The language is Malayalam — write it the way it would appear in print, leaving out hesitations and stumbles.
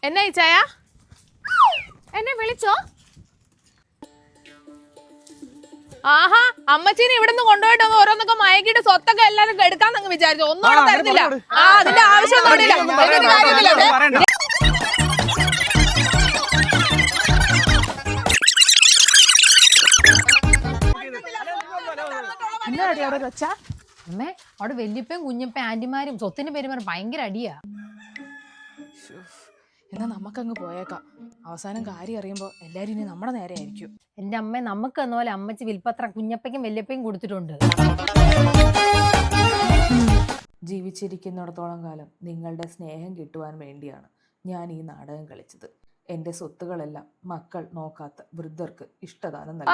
എന്നാ ചായ എന്നെ വിളിച്ചോ? ആഹാ, അമ്മച്ചീനെ ഇവിടുന്ന് കൊണ്ടുപോയിട്ട് ഓരോന്നൊക്കെ മയക്കിട്ട് സ്വത്തൊക്കെ എല്ലാരും എടുക്കാന്നങ്ങ് വിചാരിച്ചു. ഒന്നും അവിടെ തരുന്നില്ല. ആ, അതിന്റെ ആവശ്യമൊന്നുമില്ല. അമ്മേ, അവിടെ വല്യപ്പയും കുഞ്ഞപ്പയും ആന്റിമാരും സ്വത്തിന് പെരുമാറും ഭയങ്കര അടിയാ. എന്നാ നമുക്കങ്ങ് പോയേക്കാം. അവസാനം കാര്യം അറിയുമ്പോ എല്ലാരും ഇനി നമ്മുടെ നേരെ ആയിരിക്കും. എന്റെ അമ്മ നമുക്ക് എന്ന പോലെ അമ്മച്ചി വിൽപ്പത്ര കുഞ്ഞപ്പയ്ക്കും വല്യപ്പയും കൊടുത്തിട്ടുണ്ട്. ജീവിച്ചിരിക്കുന്നിടത്തോളം കാലം നിങ്ങളുടെ സ്നേഹം കിട്ടുവാൻ വേണ്ടിയാണ് ഞാൻ ഈ നാടകം കളിച്ചത്. എന്റെ സ്വത്തുകളെല്ലാം മക്കൾ നോക്കാത്ത വൃദ്ധർക്ക് ഇഷ്ടദാനം നൽകി.